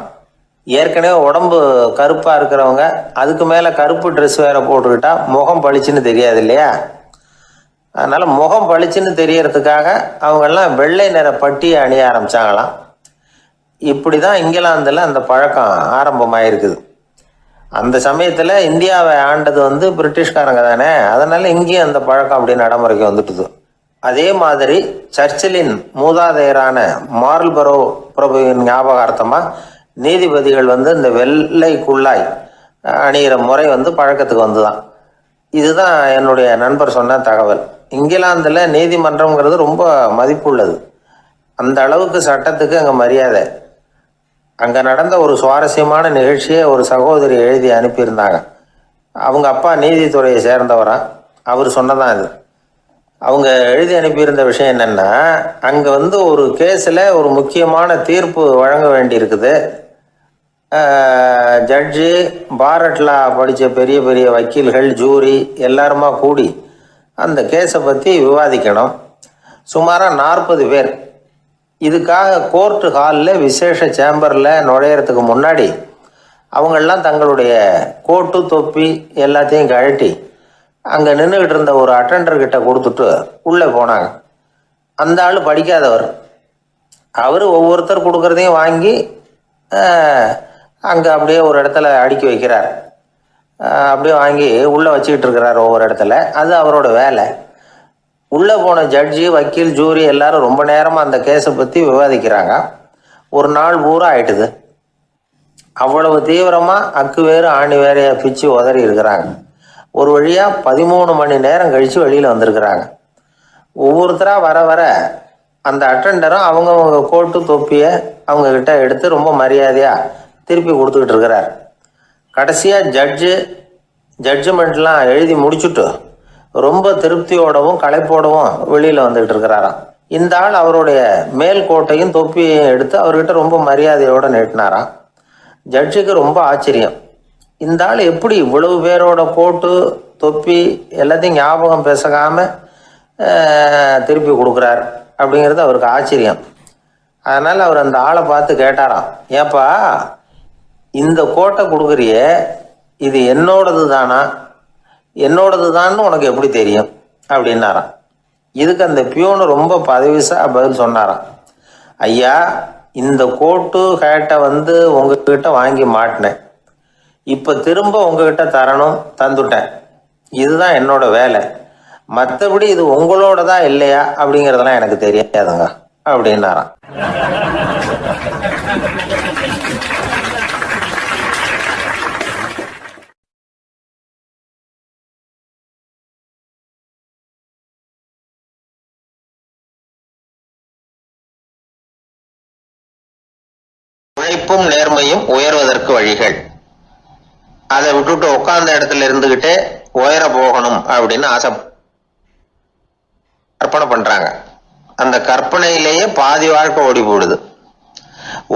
ஏற்கனவே உடம்பு கருப்பாக இருக்கிறவங்க அதுக்கு மேலே கருப்பு ட்ரெஸ் வேற போட்டுக்கிட்டா முகம் பளிச்சுன்னு தெரியாது இல்லையா? அதனால் முகம் பளிச்சுன்னு தெரியறதுக்காக அவங்கெல்லாம் வெள்ளை நிற பட்டியை அணிய ஆரம்பித்தாங்களாம். இப்படி தான் இங்கிலாந்தில் அந்த பழக்கம் ஆரம்பமாயிருக்குது. அந்த சமயத்தில் இந்தியாவை ஆண்டது பிரிட்டிஷ்காரங்க தானே, அதனால் இங்கேயும் அந்த பழக்கம் அப்படி நடைமுறைக்கு வந்துட்டுது. அதே மாதிரி சர்ச்சிலின் மூதாதையரான மார்ல்பரோ பிரபுவின் ஞாபகார்த்தமாக நீதிபதிகள் இந்த வெள்ளை குள்ளாய் அணிகிற முறை பழக்கத்துக்கு வந்துதான். இதுதான் என்னுடைய நண்பர் சொன்ன தகவல். இங்கிலாந்தில் நீதிமன்றம்ங்கிறது ரொம்ப மதிப்புள்ளது. அந்த அளவுக்கு சட்டத்துக்கு அங்கே மரியாதை. அங்கே நடந்த ஒரு சுவாரஸ்யமான நிகழ்ச்சியை ஒரு சகோதரி எழுதி அனுப்பியிருந்தாங்க. அவங்க அப்பா நீதித்துறையை சேர்ந்தவரா, அவர் சொன்னதான் இது. அவங்க எழுதி அனுப்பியிருந்த விஷயம் என்னென்னா, அங்கே ஒரு கேஸில் ஒரு முக்கியமான தீர்ப்பு வழங்க வேண்டியிருக்குது. ஜட்ஜு, பாரட்லா படித்த பெரிய பெரிய வக்கீல்கள், ஜூரி எல்லாருமா கூடி அந்த கேஸை பற்றி விவாதிக்கணும். சுமாராக 40 பேர். இதுக்காக கோர்ட்டு ஹாலில் விசேஷ சேம்பரில் நுழையிறதுக்கு முன்னாடி அவங்களெலாம் தங்களுடைய கோட்டு தொப்பி எல்லாத்தையும் கழட்டி அங்கே நின்றுக்கிட்டு இருந்த ஒரு அட்டெண்டர்கிட்ட கொடுத்துட்டு உள்ளே போனாங்க. அந்த ஆள் படிக்காதவர். அவர் ஒவ்வொருத்தர் கொடுக்குறதையும் வாங்கி அங்கே அப்படியே ஒரு இடத்துல அடுக்கி வைக்கிறார். அப்படியே வாங்கி உள்ளே வச்சுக்கிட்டு இருக்கிறார் ஒவ்வொரு இடத்துல. அது அவரோட வேலை. உள்ளே போன ஜட்ஜி, வக்கீல், ஜூரி எல்லாரும் ரொம்ப நேரமாக அந்த கேஸை பற்றி விவாதிக்கிறாங்க. ஒரு நாள் பூரா ஆயிட்டுது. அவ்வளவு தீவிரமாக அக்கு வேறு ஆணி வேறையாக பிச்சு உதறி இருக்கிறாங்க. ஒரு வழியாக 13 மணி நேரம் கழித்து வெளியில் வந்திருக்கிறாங்க. ஒவ்வொருத்தராக வர வர அந்த அட்டெண்டரும் அவங்கவுங்க கோட்டு தொப்பியை அவங்கக்கிட்ட எடுத்து ரொம்ப மரியாதையாக திருப்பி கொடுத்துக்கிட்டு இருக்கிறார். கடைசியாக ஜட்ஜ்மெண்ட்லாம் எழுதி முடிச்சுட்டு ரொம்ப திருப்தியோடவும் களைப்போடவும் வெளியில் வந்துக்கிட்டு இருக்கிறாராம். இந்த ஆள் அவருடைய மேல் கோட்டையும் தொப்பியையும் எடுத்து அவர்கிட்ட ரொம்ப மரியாதையோடு நீட்டினாராம். ஜட்ஜுக்கு ரொம்ப ஆச்சரியம். இந்த ஆள் எப்படி இவ்வளவு பேரோட கோட்டு தொப்பி எல்லாத்தையும் ஞாபகம் பேசாமல் திருப்பி கொடுக்குறார் அப்படிங்கிறது அவருக்கு ஆச்சரியம். அதனால் அவர் அந்த ஆளை பார்த்து கேட்டாராம், ஏப்பா இந்த கோட்டை கொடுக்குறிய, இது என்னோடது தானா, என்னோடது தான்னு உனக்கு எப்படி தெரியும் அப்படின்னாராம். இதுக்கு அந்த பியூனு ரொம்ப பதவிசா பதில் சொன்னாராம், ஐயா இந்த கோட்டு ஹேட்டை உங்ககிட்ட வாங்கி மாட்டினேன், இப்போ திரும்ப உங்ககிட்ட தரணும், தந்துட்டேன், இதுதான் என்னோட வேலை. மற்றபடி இது உங்களோடதா இல்லையா அப்படிங்கிறதெல்லாம் எனக்கு தெரியாதுங்க அப்படின்னாராம். உழைப்பும் நேர்மையும் உயர்வதற்கு வழிகள். அதை விட்டுட்டு உட்கார்ந்த இடத்துல இருந்துகிட்டே உயர போகணும் அப்படின்னு கற்பனை பண்றாங்க. அந்த கற்பனையிலேயே பாதி வாழ்க்கை ஓடி போடுது.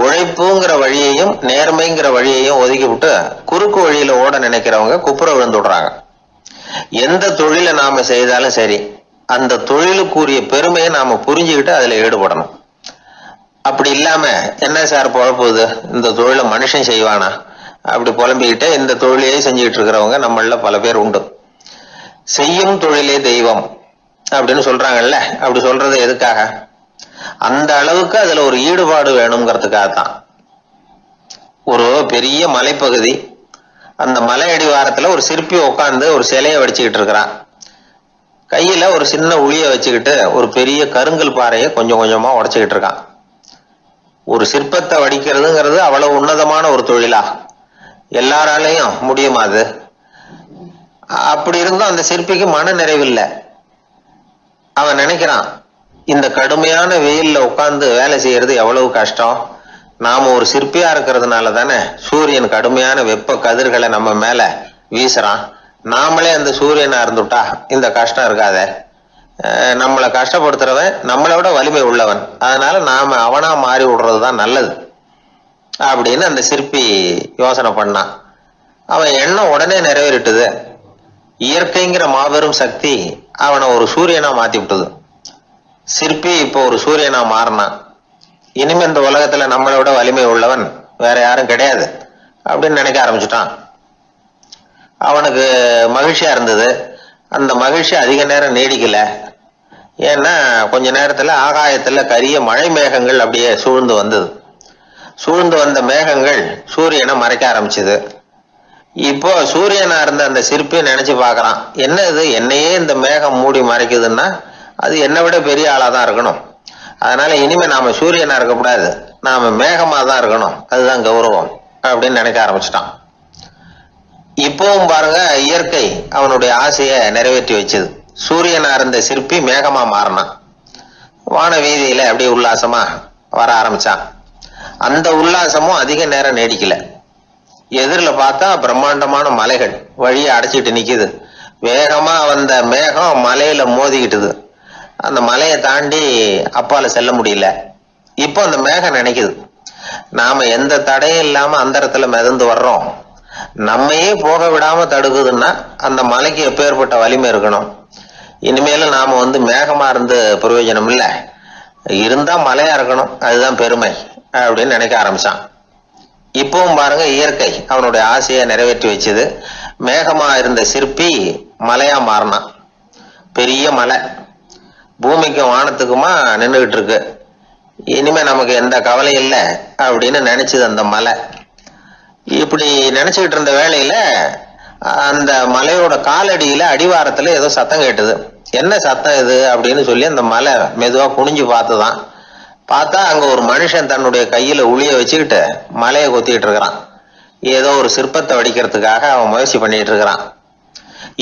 உழைப்புங்கிற வழியையும் நேர்மைங்கிற வழியையும் ஒதுக்கி விட்டு குறுக்கு வழியில ஓட நினைக்கிறவங்க குப்புற விழுந்து விடுறாங்க. எந்த தொழிலை நாம செய்தாலும் சரி, அந்த தொழிலுக்குரிய பெருமையை நாம புரிஞ்சுக்கிட்டு அதுல ஈடுபடணும். அப்படி இல்லாம என்ன சார் பொழப்புது, இந்த தொழிலை மனுஷன் செய்வானா அப்படி புலம்பிக்கிட்டே இந்த தொழிலையே செஞ்சுக்கிட்டு இருக்கிறவங்க நம்மள பல பேர் உண்டு. செய்யும் தொழிலே தெய்வம் அப்படின்னு சொல்றாங்கல்ல, அப்படி சொல்றது எதுக்காக? அந்த அளவுக்கு அதுல ஒரு ஈடுபாடு வேணுங்கிறதுக்காகத்தான். ஒரு பெரிய மலைப்பகுதி, அந்த மலை அடிவாரத்துல ஒரு சிற்பி உட்காந்து ஒரு சிலையை வடிச்சுக்கிட்டு இருக்கிறான். கையில ஒரு சின்ன உளிய வச்சுக்கிட்டு ஒரு பெரிய கருங்கல் பாறையை கொஞ்சம் கொஞ்சமா உடைச்சுக்கிட்டு இருக்கான். ஒரு சிற்பத்தை வடிக்கிறதுங்கிறது அவ்வளவு உன்னதமான ஒரு தொழிலா? எல்லாராலையும் முடியுமா அது? அப்படி இருந்தும் அந்த சிற்பிக்கு மன நிறைவில்லை. அவன் நினைக்கிறான், இந்த கடுமையான வெயில்ல உட்கார்ந்து வேலை செய்யறது எவ்வளவு கஷ்டம். நாம ஒரு சிற்பியா இருக்கிறதுனால தானே சூரியன் கடுமையான வெப்ப கதிர்களை நம்ம மேல வீசுறான். நாமளே அந்த சூரியனா இருந்துட்டா இந்த கஷ்டம் இருக்காதே. நம்மளை கஷ்டப்படுத்துறவன் நம்மளை விட வலிமை உள்ளவன், அதனால நாம அவனா மாறி விடுறதுதான் நல்லது அப்படின்னு அந்த சிற்பி யோசனை பண்ணான். அவன் எண்ணம் உடனே நிறைவேறிட்டுது. இயற்கைங்கிற மாபெரும் சக்தி அவனை ஒரு சூரியனா மாத்தி விட்டது. சிற்பி இப்போ ஒரு சூரியனா மாறினான். இனிமே இந்த உலகத்துல நம்மளை விட வலிமை உள்ளவன் வேற யாரும் கிடையாது அப்படின்னு நினைக்க ஆரம்பிச்சுட்டான். அவனுக்கு மகிழ்ச்சியா இருந்தது. அந்த மகிழ்ச்சி அதிக நேரம் நீடிக்கல. ஏன்னா கொஞ்ச நேரத்துல ஆகாயத்துல கரிய மழை மேகங்கள் அப்படியே சூழ்ந்து வந்தது. சூழ்ந்து வந்த மேகங்கள் சூரியனை மறைக்க ஆரம்பிச்சது. இப்போ சூரியனா இருந்த அந்த சிற்பி நினைச்சு பாக்குறான், என்ன இது, என்னையே இந்த மேகம் மூடி மறைக்குதுன்னா அது என்னை விட பெரிய ஆளாதான் இருக்கணும். அதனால இனிமே நாம சூரியனா இருக்கக்கூடாது, நாம மேகமா தான் இருக்கணும், அதுதான் கௌரவம் அப்படின்னு நினைக்க ஆரம்பிச்சிட்டான். இப்பவும் பாருங்க, இயற்கை அவனுடைய ஆசையை நிறைவேற்றி வச்சது. சூரியனா இருந்த சிற்பி மேகமா மாறினான். வான வீதியில அப்படியே உல்லாசமா வர ஆரம்பிச்சான். அந்த உல்லாசமும் அதிக நேரம் நீடிக்கல. எதிரில் பார்த்தா பிரம்மாண்டமான மலைகள் வழியை அடைச்சிட்டு நிக்குது. வேகமா வந்த மேகம் மலையில மோதிக்கிட்டுது. அந்த மலையை தாண்டி அப்பால செல்ல முடியல. இப்போ அந்த மேகம் நினைக்குது, நாம எந்த தடையும் இல்லாம அந்தரத்துல மிதந்து வர்றோம், நம்மையே போக விடாம தடுக்குதுன்னா அந்த மலைக்கு எப்பேற்பட்ட வலிமை இருக்கணும். இனிமேலும் நாம மேகமா இருந்து பிரயோஜனம் இல்ல, இருந்தா மலையா இருக்கணும், அதுதான் பெருமை அப்படின்னு நினைக்க ஆரம்பிச்சான். இப்பவும் பாருங்க, இயற்கை அவனுடைய ஆசையை நிறைவேற்றி வச்சது. மேகமா இருந்த சிற்பி மலையா மாறினான். பெரிய மலை பூமிக்கும் வானத்துக்குமா நின்றுகிட்டு இருக்கு. இனிமே நமக்கு எந்த கவலை இல்லை அப்படின்னு நினைச்சது அந்த மலை. இப்படி நினைச்சுக்கிட்டு இருந்த வேளையில அந்த மலையோட காலடியில அடிவாரத்துல ஏதோ சத்தம் கேட்டுது. என்ன சத்தம் இது அப்படின்னு சொல்லி அந்த மலை மெதுவா குனிஞ்சு பார்த்துதான். பார்த்தா அங்க ஒரு மனுஷன் தன்னுடைய கையில உளிய வச்சுக்கிட்டு மலையை கொத்திக்கிட்டு இருக்கிறான். ஏதோ ஒரு சிற்பத்தை வடிக்கிறதுக்காக அவன் முயற்சி பண்ணிட்டு இருக்கிறான்.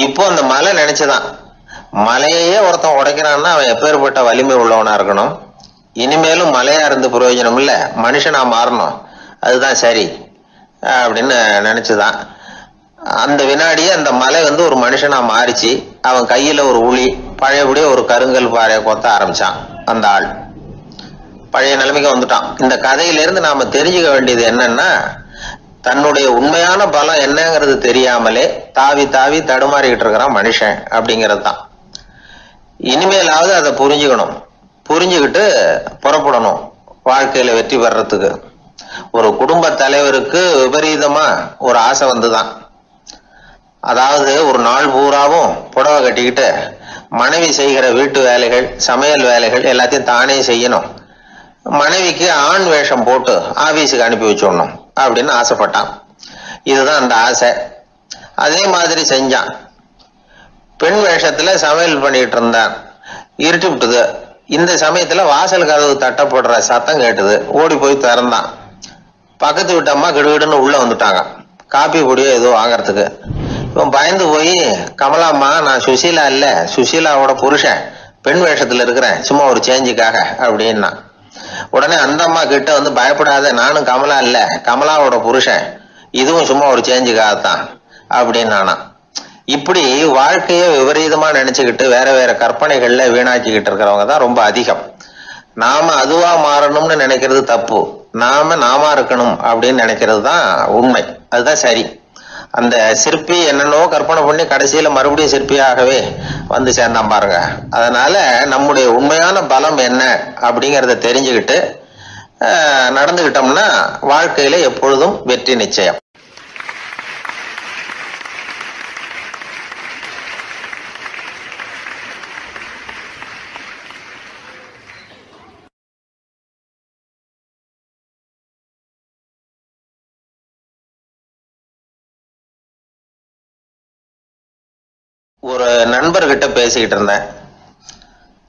இப்போ அந்த மலை நினைச்சுதான், மலையே ஒருத்தன் உடைக்கிறான்னா அவன் எப்பேற்பட்ட வலிமை உள்ளவனா இருக்கணும். இனிமேலும் மலையா இருந்து பிரயோஜனம் இல்ல, மனுஷனா மாறணும், அதுதான் சரி அப்படின்னு நினைச்சுதான். அந்த வினாடியே அந்த மலை ஒரு மனுஷனா மாறிச்சு. அவன் கையில ஒரு உளி, பழையபடியே ஒரு கருங்கல் பாறையை கொத்த ஆரம்பிச்சான். அந்த ஆள் பழைய நிலைமைக்கு வந்துட்டான். இந்த கதையிலிருந்து நாம தெரிஞ்சுக்க வேண்டியது என்னன்னா, தன்னுடைய உண்மையான பலம் என்னங்கிறது தெரியாமலே தாவி தாவி தடுமாறிக்கிட்டு இருக்கிறான் மனுஷன் அப்படிங்கிறது தான். இனிமேலாவது அதை புரிஞ்சுக்கணும், புரிஞ்சுக்கிட்டு புறப்படணும் வாழ்க்கையில வெற்றி பெறறதுக்கு. ஒரு குடும்ப தலைவருக்கு விபரீதமா ஒரு ஆசை வந்துதான். அதாவது ஒரு நாள் பூராவும் புடவை கட்டிக்கிட்டு மனைவி செய்கிற வீட்டு வேலைகள், சமையல் வேலைகள் எல்லாத்தையும் தானே செய்யணும், மனைவிக்கு ஆண் வேஷம் போட்டு ஆபீஸுக்கு அனுப்பி வச்சிடணும் அப்படின்னு ஆசைப்பட்டான். இதுதான் அந்த ஆசை. அதே மாதிரி செஞ்சான். பெண் வேஷத்துல சமையல் பண்ணிட்டு இருந்தான். இருட்டி விட்டுது. இந்த சமயத்துல வாசல் கதவு தட்டப்படுற சத்தம் கேட்டுது. ஓடி போய் திறந்தான். பக்கத்து வீட்டு அம்மா கிடுகிடுன்னு உள்ள வந்துட்டாங்க, காப்பி பொடியோ ஏதோ வாங்கறதுக்கு. இவன் பயந்து போய், கமலாம்மா, நான் சுசீலா இல்ல, சுசீலாவோட புருஷன், பெண் வேஷத்துல இருக்கிறேன், சும்மா ஒரு சேஞ்சுக்காக அப்படின்னா. உடனே அந்த அம்மா கிட்ட பயப்படாத, நானும் கமலா இல்ல, கமலாவோட புருஷன், இதுவும் சும்மா ஒரு சேஞ்சுக்காகத்தான் அப்படின்னு. இப்படி வாழ்க்கைய விபரீதமா நினைச்சுக்கிட்டு வேற வேற கற்பனைகள்ல வீணாக்கிக்கிட்டு இருக்கிறவங்க தான் ரொம்ப அதிகம். நாம அதுவா மாறணும்னு நினைக்கிறது தப்பு, நாம இருக்கணும் அப்படின்னு நினைக்கிறது தான் உண்மை, அதுதான் சரி. அந்த சிற்பி என்னென்னோ கற்பனை பண்ணி கடைசியில மறுபடியும் சிற்பியாகவே சேர்ந்தான் பாருங்க. அதனால நம்முடைய உண்மையான பலம் என்ன அப்படிங்கறத தெரிஞ்சுக்கிட்டு நடந்துகிட்டோம்னா வாழ்க்கையில எப்பொழுதும் வெற்றி நிச்சயம். ஒரு நண்பர்கிட்ட பேசிக்கிட்டு இருந்தேன்.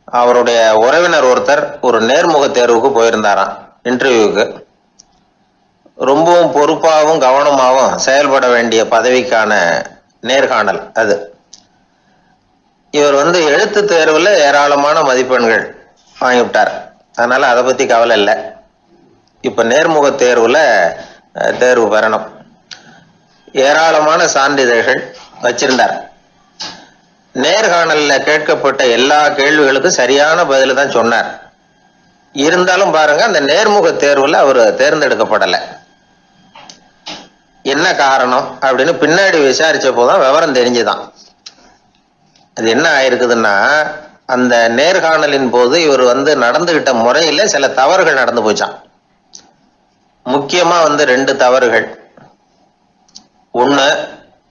அவருடைய உறவினர் ஒருத்தர் ஒரு நேர்முக தேர்வுக்கு போயிருந்தாராம், இன்டர்வியூக்கு. ரொம்பவும் பொறுப்பாகவும் கவனமாகவும் செயல்பட வேண்டிய பதவிக்கான நேர்காணல் அது. இவர் எழுத்து தேர்வுல ஏராளமான மதிப்பெண்கள் வாங்கிவிட்டார். அதனால அதை பத்தி கவலை இல்லை. இப்ப நேர்முக தேர்வுல தேர்வு பெறணும். ஏராளமான சான்றிதழ்கள் வச்சிருந்தார். நேர்காணல்ல கேட்கப்பட்ட எல்லா கேள்விகளுக்கும் சரியான பதில தான் சொன்னார். இருந்தாலும் பாருங்க, அந்த நேர்முக தேர்வுல அவர் தேர்ந்தெடுக்கப்படலை. என்ன காரணம் அப்படின்னு பின்னாடி விசாரிச்ச போதுதான் விவரம் தெரிஞ்சுதான். அது என்ன ஆயிருக்குதுன்னா, அந்த நேர்காணலின் போது இவர் நடந்துகிட்ட முறையில சில தவறுகள் நடந்து போச்சான். முக்கியமா 2 தவறுகள். ஒண்ணு,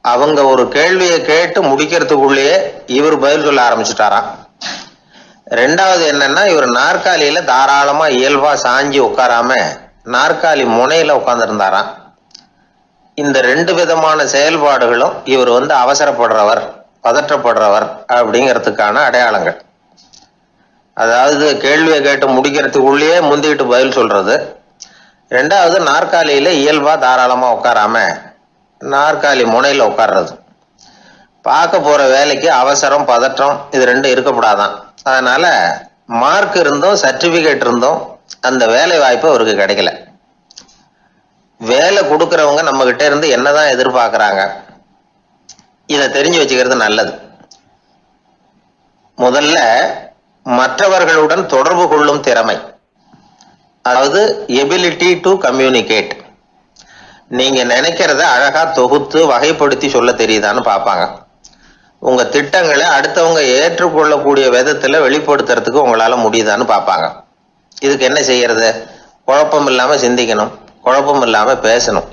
அவங்க ஒரு கேள்வியை கேட்டு முடிக்கிறதுக்குள்ளேயே இவர் பதில் சொல்ல ஆரம்பிச்சுட்டாராம். 2வது என்னன்னா, இவர் நாற்காலியில தாராளமா இயல்பா சாஞ்சி உட்காராம நாற்காலி முனையில உட்கார்ந்துருந்தாராம். இந்த 2 விதமான செயல்பாடுகளும் இவர் அவசரப்படுறவர், பதற்றப்படுறவர் அப்படிங்கிறதுக்கான அடையாளங்கள். அதாவது கேள்வியை கேட்டு முடிக்கிறதுக்குள்ளேயே முந்திக்கிட்டு பதில் சொல்றது. 2வது, நாற்காலியில இயல்பா தாராளமா உட்காராம நாற்காலி முனையில உட்கார்றது. பார்க்க போற வேலைக்கு அவசரம், பதற்றம் இது 2 இருக்கக்கூடாதான். அதனால மார்க் இருந்தும் சர்டிபிகேட் இருந்தும் அந்த வேலை வாய்ப்பு அவருக்கு கிடைக்கல. வேலை கொடுக்கறவங்க நம்ம கிட்ட இருந்து என்னதான் எதிர்பார்க்கறாங்க, இதை தெரிஞ்சு வச்சுக்கிறது நல்லது. முதல்ல மற்றவர்களுடன் தொடர்பு கொள்ளும் திறமை, அதாவது எபிலிட்டி டு கம்யூனிகேட். நீங்க நினைக்கிறத அழகா தொகுத்து வகைப்படுத்தி சொல்ல தெரியுதான்னு பார்ப்பாங்க. உங்க திட்டங்களை அடுத்தவங்க ஏற்றுக்கொள்ளக்கூடிய விதத்துல வெளிப்படுத்துறதுக்கு உங்களால முடியுதான்னு பார்ப்பாங்க. இதுக்கு என்ன செய்யறது? குழப்பம் இல்லாம சிந்திக்கணும், குழப்பம் இல்லாம பேசணும்.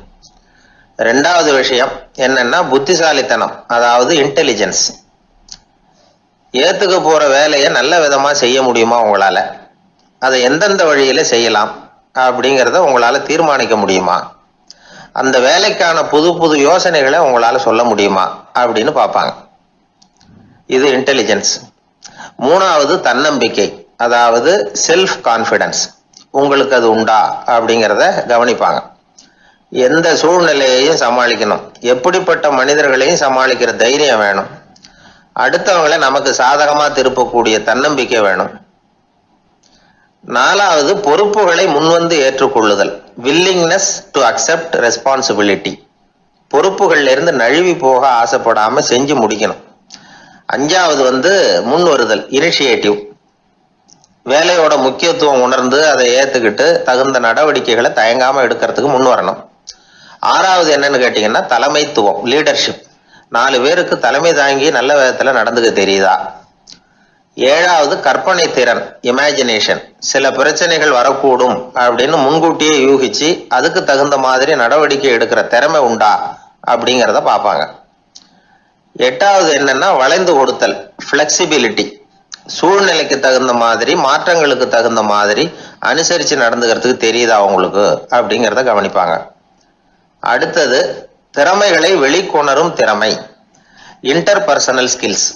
ரெண்டாவது விஷயம் என்னன்னா புத்திசாலித்தனம், அதாவது இன்டெலிஜென்ஸ். ஏத்துக்க போற வேலையை நல்ல விதமா செய்ய முடியுமா உங்களால, அதை எந்தெந்த வழியில செய்யலாம் அப்படிங்கிறத உங்களால தீர்மானிக்க முடியுமா, அந்த வேலைக்கான புது புது யோசனைகளை உங்களால சொல்ல முடியுமா அப்படின்னு பார்ப்பாங்க. இது இன்டெலிஜென்ஸ். மூணாவது தன்னம்பிக்கை, அதாவது செல்ஃப் கான்ஃபிடன்ஸ். உங்களுக்கு அது உண்டா அப்படிங்கிறத கவனிப்பாங்க. எந்த சூழ்நிலையையும் சமாளிக்கணும், எப்படிப்பட்ட மனிதர்களையும் சமாளிக்கிற தைரியம் வேணும், அடுத்தவங்களை நமக்கு சாதகமா திருப்பக்கூடிய தன்னம்பிக்கை வேணும். நாலாவது பொறுப்புகளை முன்வந்து ஏற்றுக்கொள்ளுதல், வில்லிங்னஸ் டு அக்செப்ட் ரெஸ்பான்சிபிலிட்டி. பொறுப்புகள்ல இருந்து நழுவி போக ஆசைப்படாம செஞ்சு முடிக்கணும். அஞ்சாவது முன் வருதல், இனிஷியேட்டிவ். வேலையோட முக்கியத்துவம் உணர்ந்து அதை ஏத்துக்கிட்டு தகுந்த நடவடிக்கைகளை தயங்காம எடுக்கிறதுக்கு முன் வரணும். ஆறாவது என்னன்னு கேட்டீங்கன்னா தலைமைத்துவம், லீடர்ஷிப். 4 பேருக்கு தலைமை தாங்கி நல்ல விதத்துல நடந்துக்க தெரியுதா. ஏழாவது கற்பனை திறன், இமேஜினேஷன். சில பிரச்சனைகள் வரக்கூடும் அப்படின்னு முன்கூட்டியே யூகிச்சு அதுக்கு தகுந்த மாதிரி நடவடிக்கை எடுக்கிற திறமை உண்டா அப்படிங்கிறத பார்ப்பாங்க. எட்டாவது என்னன்னா வளைந்து கொடுத்தல், பிளெக்சிபிலிட்டி. சூழ்நிலைக்கு தகுந்த மாதிரி, மாற்றங்களுக்கு தகுந்த மாதிரி அனுசரிச்சு நடந்துக்கிறதுக்கு தெரியுதா அவங்களுக்கு அப்படிங்கிறத கவனிப்பாங்க. அடுத்தது திறமைகளை வெளிக்கொணரும் திறமை, இன்டர்பர்சனல் ஸ்கில்ஸ்.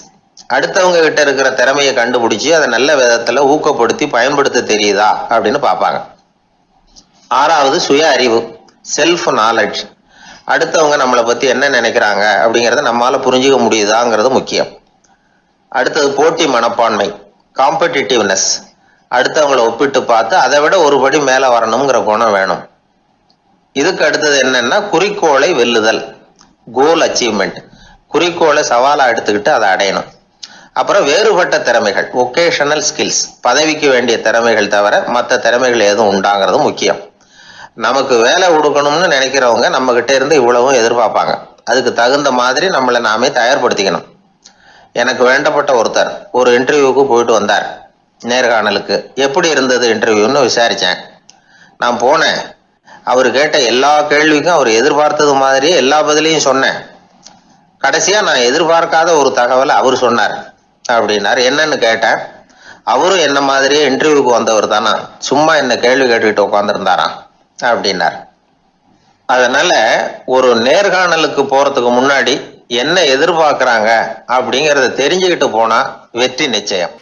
அடுத்தவங்க கிட்ட இருக்கிற திறமையை கண்டுபிடிச்சு அதை நல்ல விதத்துல ஊக்கப்படுத்தி பயன்படுத்த தெரியுதா அப்படின்னு பார்ப்பாங்க. ஆறாவது சுய அறிவு, செல்ஃப் நாலேஜ். அடுத்தவங்க நம்மளை பத்தி என்ன நினைக்கிறாங்க அப்படிங்கறத நம்மால புரிஞ்சுக்க முடியுதாங்கிறது முக்கியம். அடுத்தது போட்டி மனப்பான்மை, காம்படிட்டிவ்னஸ். அடுத்தவங்களை ஒப்பிட்டு பார்த்து அதை விட ஒரு படி மேல வரணுங்கிற குணம் வேணும். இதுக்கு அடுத்தது என்னன்னா குறிக்கோளை வெல்லுதல், கோல் அச்சீவ்மெண்ட். குறிக்கோளை சவாலா எடுத்துக்கிட்டு அதை அடையணும். அப்புறம் வேறுபட்ட திறமைகள், ஒகேஷனல் ஸ்கில்ஸ். பதவிக்கு வேண்டிய திறமைகள் தவிர மற்ற திறமைகள் எதுவும் உண்டாங்கிறது முக்கியம். நமக்கு வேலை கொடுக்கணும்னு நினைக்கிறவங்க நம்ம கிட்ட இருந்து இவ்வளவும் எதிர்பார்ப்பாங்க. அதுக்கு தகுந்த மாதிரி நம்மளை நாமே தயார்படுத்திக்கணும். எனக்கு வேண்டப்பட்ட ஒருத்தர் ஒரு இன்டர்வியூக்கு போயிட்டு வந்தார், நேர்காணலுக்கு. எப்படி இருந்தது இன்டர்வியூன்னு விசாரிச்சேன். நான் போனேன், அவர் கேட்ட எல்லா கேள்விக்கும் அவர் எதிர்பார்த்தது மாதிரியே எல்லா பதிலையும் சொன்னேன். கடைசியா நான் எதிர்பார்க்காத ஒரு தகவலை அவர் சொன்னார் அப்படின்னாரு. என்னன்னு கேட்டேன். அவரும் என்ன மாதிரியே இன்டர்வியூக்கு வந்தவர் தானா, சும்மா என்ன கேள்வி கேட்டுக்கிட்டு உட்காந்துருந்தாராம் அப்படின்னார். அதனால ஒரு நேர்காணலுக்கு போறதுக்கு முன்னாடி என்ன எதிர்பார்க்கறாங்க அப்படிங்கறத தெரிஞ்சுக்கிட்டு போனா வெற்றி நிச்சயம்.